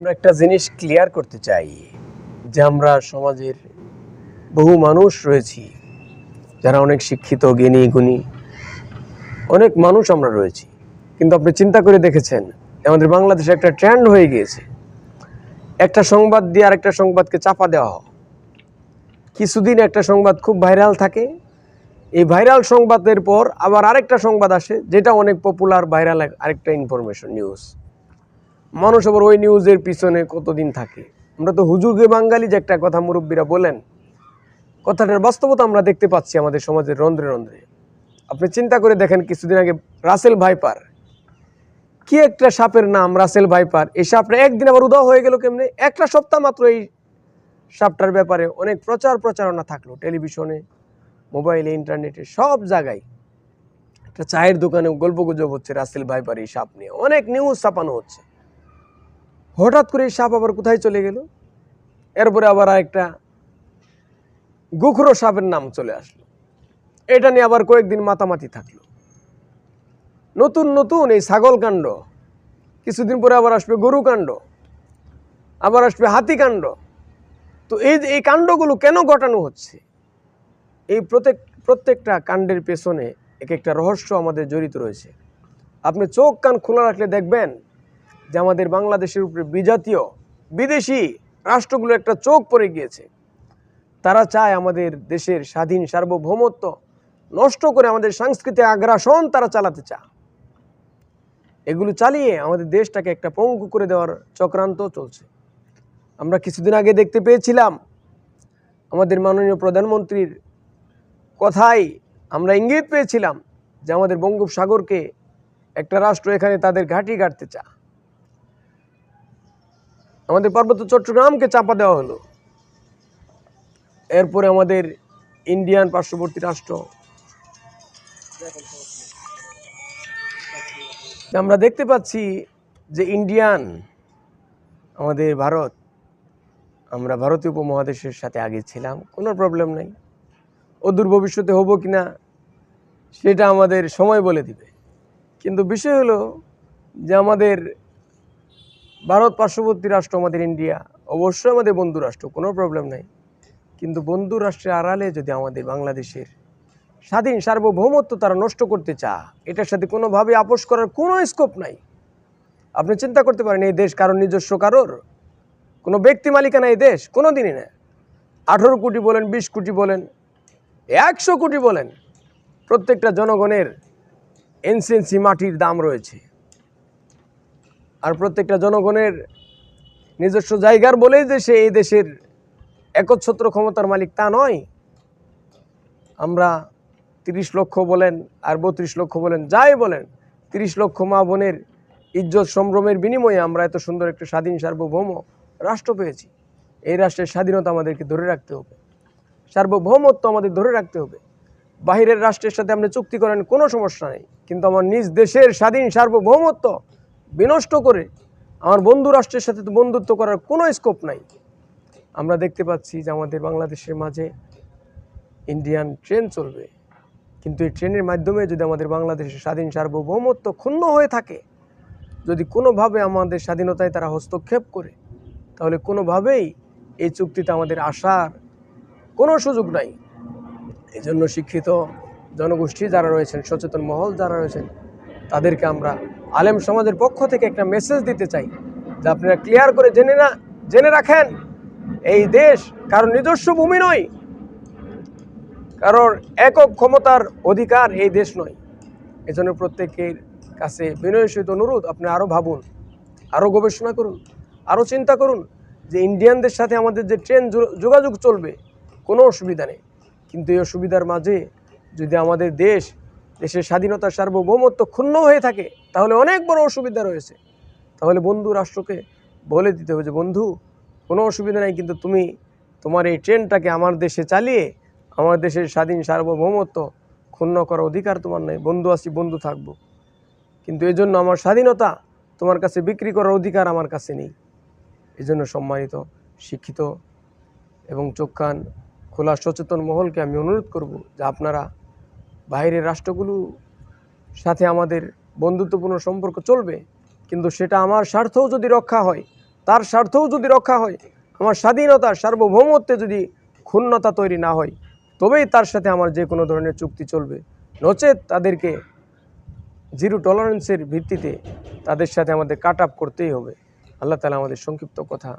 আমরা একটা জিনিস ক্লিয়ার করতে চাই যে আমরা সমাজের বহু মানুষ রয়েছি যারা অনেক শিক্ষিত, জ্ঞানী, গুণী, অনেক মানুষ আমরা রয়েছি। কিন্তু আপনি চিন্তা করে দেখেছেন আমাদের বাংলাদেশে একটা ট্রেন্ড হয়ে গিয়েছে একটা সংবাদ দিয়ে আরেকটা সংবাদকে চাপা দেওয়া হয়। কিছুদিন একটা সংবাদ খুব ভাইরাল থাকে, এই ভাইরাল সংবাদের পর আবার আরেকটা সংবাদ আসে যেটা অনেক পপুলার, ভাইরাল আরেকটা ইনফরমেশন নিউজ। মানুষ আবার ওই নিউজের পিছনে কতদিন থাকে। আমরা তো হুজুগে বাঙালি যে একটা কথা মুরব্বীরা বলেন, কথাটার বাস্তবতা আমরা দেখতে পাচ্ছি আমাদের সমাজের রন্ধ্রে রন্ধ্রে। আপনি চিন্তা করে দেখেন, কিছুদিন আগে রাসেল ভাইপার, কি একটা সাপের নাম রাসেল ভাইপার, এই সাপটা একদিন আবার উধাও হয়ে গেল কেমনে? একটা সপ্তাহ মাত্র এই সাপটার ব্যাপারে অনেক প্রচারণা থাকলো, টেলিভিশনে, মোবাইলে, ইন্টারনেটে, সব জায়গায়। একটা চায়ের দোকানে গল্পগুজব হচ্ছে রাসেল ভাইপার এই সাপ নিয়ে, অনেক নিউজ ছাপানো হচ্ছে। হঠাৎ করে এই সাপ আবার কোথায় চলে গেল? এরপরে আবার আরেকটা গোখরো সাপের নাম চলে আসলো, এটা নিয়ে আবার কয়েকদিন মাতামাতি থাকলো। নতুন নতুন এই ছাগল কাণ্ড, কিছুদিন পরে আবার আসবে গরু কাণ্ড, আবার আসবে হাতি কাণ্ড। তো এই কাণ্ডগুলো কেন ঘটানো হচ্ছে? এই প্রত্যেকটা কাণ্ডের পেছনে এক একটা রহস্য আমাদের জড়িত রয়েছে। আপনি চোখ কান খোলা রাখলে দেখবেন যে আমাদের বাংলাদেশের উপরে বিজাতীয় বিদেশি রাষ্ট্রগুলো একটা চোখ পড়ে গিয়েছে। তারা চায় আমাদের দেশের স্বাধীন সার্বভৌমত্ব নষ্ট করে আমাদের সাংস্কৃতিক আগ্রাসন তারা চালাতে চায়। এগুলো চালিয়ে আমাদের দেশটাকে একটা পঙ্গু করে দেওয়ার চক্রান্ত চলছে। আমরা কিছুদিন আগে দেখতে পেয়েছিলাম আমাদের মাননীয় প্রধানমন্ত্রীর কথাই আমরা ইঙ্গিত পেয়েছিলাম যে আমাদের বঙ্গোপসাগরকে একটা রাষ্ট্র এখানে তাদের ঘাঁটি গাড়তে চায়। আমাদের পার্বত্য চট্টগ্রামকে চাপা দেওয়া হলো। এরপরে আমাদের ইন্ডিয়ান পার্শ্ববর্তী রাষ্ট্র, আমরা দেখতে পাচ্ছি যে ইন্ডিয়ান, আমাদের ভারত, আমরা ভারতীয় উপমহাদেশের সাথে আগে ছিলাম, কোনো প্রবলেম নাই। অদূর ভবিষ্যতে হবো কিনা সেটা আমাদের সময় বলে দিবে। কিন্তু বিষয় হলো যে আমাদের ভারত পার্শ্ববর্তী রাষ্ট্র, আমাদের ইন্ডিয়া অবশ্যই আমাদের বন্ধু রাষ্ট্র, কোনো প্রবলেম নাই। কিন্তু বন্ধু রাষ্ট্রের আড়ালে যদি আমাদের বাংলাদেশের স্বাধীন সার্বভৌমত্ব তারা নষ্ট করতে চায়, এটার সাথে কোনোভাবে আপোষ করার কোনো স্কোপ নাই। আপনি চিন্তা করতে পারেন এই দেশ কারোর নিজস্ব, কারোর কোনো ব্যক্তি মালিকানা এই দেশ কোনো দিনই না। 18 কোটি বলেন, 20 কোটি বলেন, 100 কোটি বলেন, প্রত্যেকটা জনগণের এনসেন্সি মাটির দাম রয়েছে। আর প্রত্যেকটা জনগণের নিজস্ব জায়গার বলেই যে সে এই দেশের একচ্ছত্র ক্ষমতার মালিক তা নয়। আমরা 30 লক্ষ বলেন আর 32 লক্ষ বলেন, যাই বলেন, 30 লক্ষ মা বোনের ইজ্জত সম্ভ্রমের বিনিময়ে আমরা এত সুন্দর একটা স্বাধীন সার্বভৌম রাষ্ট্র পেয়েছি। এই রাষ্ট্রের স্বাধীনতা আমাদেরকে ধরে রাখতে হবে, সার্বভৌমত্ব আমাদের ধরে রাখতে হবে। বাহিরের রাষ্ট্রের সাথে আপনি চুক্তি করেন, কোনো সমস্যা নেই, কিন্তু আমার নিজ দেশের স্বাধীন সার্বভৌমত্ব বিনষ্ট করে আমার বন্ধু রাষ্ট্রের সাথে তো বন্ধুত্ব করার কোনো স্কোপ নাই। আমরা দেখতে পাচ্ছি যে আমাদের বাংলাদেশের মাঝে ইন্ডিয়ান ট্রেন চলবে, কিন্তু এই ট্রেনের মাধ্যমে যদি আমাদের বাংলাদেশের স্বাধীন সার্বভৌমত্ব ক্ষুণ্ণ হয়ে থাকে, যদি কোনোভাবে আমাদের স্বাধীনতায় তারা হস্তক্ষেপ করে, তাহলে কোনোভাবেই এই চুক্তিতে আমাদের আসার কোনো সুযোগ নাই। এই জন্য শিক্ষিত জনগোষ্ঠী যারা রয়েছেন, সচেতন মহল যারা রয়েছেন, তাদেরকে আমরা আলেম সমাজের পক্ষ থেকে একটা মেসেজ দিতে চাই যে আপনারা ক্লিয়ার করে জেনে রাখেন, এই দেশ কারোর নিজস্ব ভূমি নয়, কারোর একক ক্ষমতার অধিকার এই দেশ নয়। এজন্য প্রত্যেকের কাছে বিনয়ের সহিত অনুরোধ, আপনি আরও ভাবুন, আরও গবেষণা করুন, আরও চিন্তা করুন যে ইন্ডিয়ানদের সাথে আমাদের যে ট্রেন যোগাযোগ চলবে, কোনো অসুবিধা নেই। কিন্তু এই অসুবিধার মাঝে যদি আমাদের দেশের স্বাধীনতার সার্বভৌমত্ব ক্ষুণ্ণ হয়ে থাকে, তাহলে অনেক বড় অসুবিধা রয়েছে। তাহলে বন্ধু রাষ্ট্রকে বলে দিতে হবে যে বন্ধু, কোনো অসুবিধা নেই, কিন্তু তুমি তোমার এই ট্রেনটাকে আমার দেশে চালিয়ে আমার দেশের স্বাধীন সার্বভৌমত্ব ক্ষুণ্ণ করার অধিকার তোমার নেই। বন্ধু আছি, বন্ধু থাকবো, কিন্তু এজন্য আমার স্বাধীনতা তোমার কাছে বিক্রি করার অধিকার আমার কাছে নেই। এজন্য সম্মানিত শিক্ষিত এবং চোখ কান খোলা সচেতন মহলকে আমি অনুরোধ করব যে আপনারা বাইরের রাষ্ট্রগুলোর সাথে আমাদের বন্ধুত্বপূর্ণ সম্পর্ক চলবে, কিন্তু সেটা আমার স্বার্থও যদি রক্ষা হয়, তার স্বার্থও যদি রক্ষা হয়, আমার স্বাধীনতা সার্বভৌমত্বে যদি ক্ষুণ্ণতা তৈরি না হয়, তবেই তার সাথে আমার যে কোনো ধরনের চুক্তি চলবে। নচেত তাদেরকে জিরো টলারেন্সের ভিত্তিতে তাদের সাথে আমাদের কাট আপ করতেই হবে। আল্লাহ তাআলা আমাদের সংক্ষিপ্ত কথা